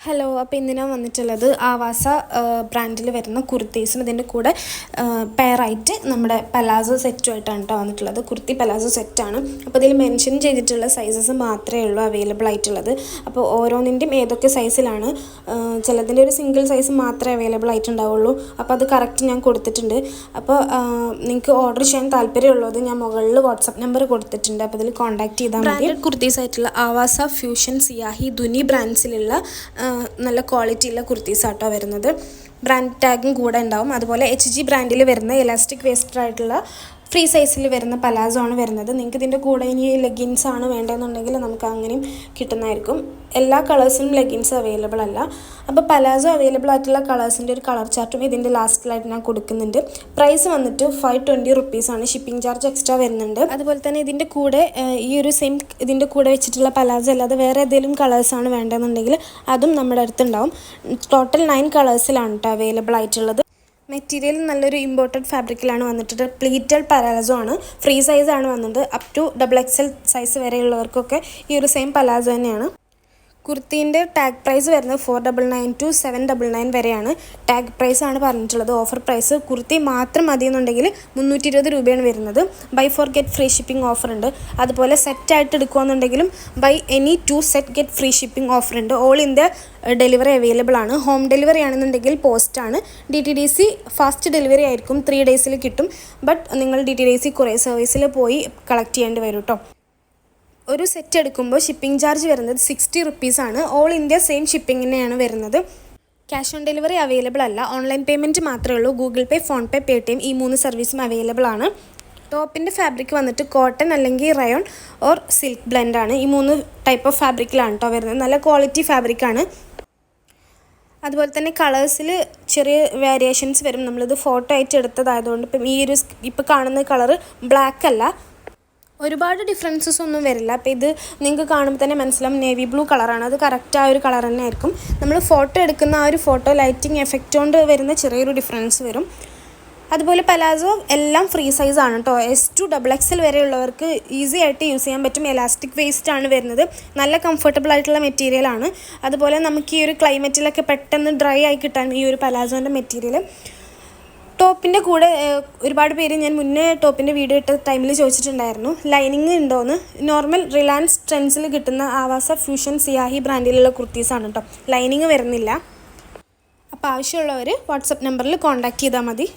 Hello, അപ്പോൾ ഇന്ന് ഞാൻ വന്നിട്ടുള്ളത് ആവാസ ബ്രാൻഡിൽ വരുന്ന കുർത്തീസും ഇതിൻ്റെ കൂടെ പെയറായിട്ട് നമ്മുടെ പലാസോ സെറ്റുമായിട്ടാണ് കേട്ടോ വന്നിട്ടുള്ളത്. കുർത്തി പലാസോ സെറ്റാണ്. അപ്പോൾ ഇതിൽ മെൻഷൻ ചെയ്തിട്ടുള്ള സൈസസ് മാത്രമേ ഉള്ളൂ അവൈലബിൾ ആയിട്ടുള്ളത്. അപ്പോൾ ഓരോന്നിൻ്റെയും ഏതൊക്കെ സൈസിലാണ്, ചിലതിൻ്റെ ഒരു സിംഗിൾ സൈസ് മാത്രമേ അവൈലബിൾ ആയിട്ടുണ്ടാവുള്ളൂ. അപ്പോൾ അത് കറക്റ്റ് ഞാൻ കൊടുത്തിട്ടുണ്ട്. അപ്പോൾ നിങ്ങൾക്ക് ഓർഡർ ചെയ്യാൻ താല്പര്യമുള്ളത് ഞാൻ മുകളിൽ വാട്സപ്പ് നമ്പർ കൊടുത്തിട്ടുണ്ട്. അപ്പോൾ ഇതിൽ കോൺടാക്ട് ചെയ്താൽ മതി. കുർത്തീസ് ആയിട്ടുള്ള ആവാസ ഫ്യൂഷൻ സിയാഹി ദുനി ബ്രാൻഡ്സിലുള്ള നല്ല ക്വാളിറ്റിയുള്ള കുർത്തീസാട്ടോ വരുന്നത്. ബ്രാൻഡ് ടാഗും കൂടെ ഉണ്ടാവും. അതുപോലെ HG ബ്രാൻഡിൽ വരുന്ന ഇലാസ്റ്റിക് വേസ്റ്റഡ് ആയിട്ടുള്ള ഫ്രീ സൈസിൽ വരുന്ന പലാസോ ആണ് വരുന്നത്. നിങ്ങൾക്ക് ഇതിൻ്റെ കൂടെ ഇനി ലെഗിൻസ് ആണ് വേണ്ടതെന്നുണ്ടെങ്കിൽ നമുക്ക് അങ്ങനെയും കിട്ടുന്നതായിരിക്കും. എല്ലാ കളേഴ്സിനും ലെഗിൻസ് അവൈലബിൾ അല്ല. അപ്പോൾ പലാസോ അവൈലബിൾ ആയിട്ടുള്ള കളേഴ്സിൻ്റെ ഒരു കളർ ചാർട്ടും ഇതിൻ്റെ ലാസ്റ്റിലായിട്ട് ഞാൻ കൊടുക്കുന്നുണ്ട്. പ്രൈസ് വന്നിട്ട് 520 റുപ്പീസാണ്. ഷിപ്പിംഗ് ചാർജ് എക്സ്ട്രാ വരുന്നുണ്ട്. അതുപോലെ തന്നെ ഇതിൻ്റെ കൂടെ ഈ ഒരു സെയിം ഇതിൻ്റെ കൂടെ വെച്ചിട്ടുള്ള പലാസോ അല്ലാതെ വേറെ ഏതെങ്കിലും കളേഴ്സാണ് വേണ്ടതെന്നുണ്ടെങ്കിൽ അതും നമ്മുടെ അടുത്തുണ്ടാവും. ടോട്ടൽ 9 കളേഴ്സിലാണ് കേട്ടോ അവൈലബിൾ ആയിട്ടുള്ളത്. മെറ്റീരിയൽ നല്ലൊരു ഇമ്പോർട്ടഡ് ഫാബ്രിക്കിലാണ് വന്നിട്ട് പ്ലീറ്റഡ് പലാസോ ആണ്. ഫ്രീ സൈസാണ് വന്നത്. അപ് ടു XXL സൈസ് വരെയുള്ളവർക്കൊക്കെ ഈ ഒരു സെയിം പലാസോ തന്നെയാണ്. കുർത്തീൻ്റെ ടാഗ് പ്രൈസ് വരുന്നത് 499 to 799 വരെയാണ്. ടാഗ് പ്രൈസാണ് പറഞ്ഞിട്ടുള്ളത്. ഓഫർ പ്രൈസ് കുർത്തി മാത്രം മതി എന്നുണ്ടെങ്കിൽ 320 രൂപയാണ് വരുന്നത്. Buy 4 get free shipping offer ഉണ്ട്. അതുപോലെ സെറ്റായിട്ട് എടുക്കുകയെന്നുണ്ടെങ്കിലും buy any 2 set get free shipping offer ഉണ്ട്. ഓൾ ഇന്ത്യ ഡെലിവറി അവൈലബിൾ ആണ്. ഹോം ഡെലിവറി ആണെന്നുണ്ടെങ്കിൽ പോസ്റ്റാണ്. DTDC ഫാസ്റ്റ് ഡെലിവറി ആയിരിക്കും. 3 ഡേയ്സിൽ കിട്ടും. ബട്ട് നിങ്ങൾ DTDC കൊറിയർ സർവീസിൽ പോയി കളക്ട് ചെയ്യേണ്ടി വരും കേട്ടോ. ഒരു സെറ്റ് എടുക്കുമ്പോൾ ഷിപ്പിംഗ് ചാർജ് വരുന്നത് 60 റുപ്പീസാണ്. ഓൾ ഇന്ത്യ സെയിം ഷിപ്പിംഗ് തന്നെയാണ് വരുന്നത്. ക്യാഷ് ഓൺ ഡെലിവറി അവൈലബിൾ അല്ല. ഓൺലൈൻ പേയ്മെൻറ്റ് മാത്രമേ ഉള്ളൂ. ഗൂഗിൾ പേ, ഫോൺ പേ, പേടിഎം ഈ 3 സർവീസും അവൈലബിൾ ആണ്. ടോപ്പിൻ്റെ ഫാബ്രിക് വന്നിട്ട് കോട്ടൺ അല്ലെങ്കിൽ റയോൺ ഓർ സിൽക്ക് ബ്ലെൻഡാണ്. ഈ 3 ടൈപ്പ് ഓഫ് ഫാബ്രിക്കിലാണ് കേട്ടോ വരുന്നത്. നല്ല ക്വാളിറ്റി ഫാബ്രിക്കാണ്. അതുപോലെ തന്നെ കളേഴ്സിൽ ചെറിയ വേരിയേഷൻസ് വരും. നമ്മളിത് ഫോട്ടോ ആയിട്ട് എടുത്തതായതുകൊണ്ട് ഇപ്പം ഈ ഒരു ഇപ്പോൾ കാണുന്ന കളറ് ബ്ലാക്ക് അല്ല. ഒരുപാട് ഡിഫറൻസസ് ഒന്നും വരില്ല. അപ്പോൾ ഇത് നിങ്ങൾക്ക് കാണുമ്പോൾ തന്നെ മനസ്സിലാവും നേവി ബ്ലൂ കളറാണ്. അത് കറക്റ്റ് ആ ഒരു കളർ തന്നെ ആയിരിക്കും. നമ്മൾ ഫോട്ടോ എടുക്കുന്ന ആ ഒരു ഫോട്ടോ ലൈറ്റിംഗ് എഫക്റ്റ് കൊണ്ട് വരുന്ന ചെറിയൊരു ഡിഫറൻസ് വരും. അതുപോലെ പലാസോ എല്ലാം ഫ്രീ സൈസാണ് കേട്ടോ. S to XXL വരെയുള്ളവർക്ക് ഈസി ആയിട്ട് യൂസ് ചെയ്യാൻ പറ്റും. എലാസ്റ്റിക് വേസ്റ്റ് ആണ് വരുന്നത്. നല്ല കംഫർട്ടബിൾ ആയിട്ടുള്ള മെറ്റീരിയലാണ്. അതുപോലെ നമുക്ക് ഈ ഒരു ക്ലൈമറ്റിലൊക്കെ പെട്ടെന്ന് ഡ്രൈ ആയി കിട്ടാൻ ഈ ഒരു പലാസോൻ്റെ മെറ്റീരിയൽ. ടോപ്പിൻ്റെ കൂടെ ഒരുപാട് പേര് ഞാൻ മുന്നേ ടോപ്പിൻ്റെ വീഡിയോ ഇട്ട ടൈമിൽ ചോദിച്ചിട്ടുണ്ടായിരുന്നു ലൈനിങ് ഉണ്ടോയെന്ന്. നോർമൽ റിലയൻസ് ട്രെൻഡ്സിൽ കിട്ടുന്ന ആവാസ ഫ്യൂഷൻ സിയാഹി ബ്രാൻഡിലുള്ള കുർത്തീസാണ് കേട്ടോ. ലൈനിങ് വരുന്നില്ല. അപ്പോൾ ആവശ്യമുള്ളവർ വാട്സപ്പ് നമ്പറിൽ കോൺടാക്ട് ചെയ്താൽ മതി.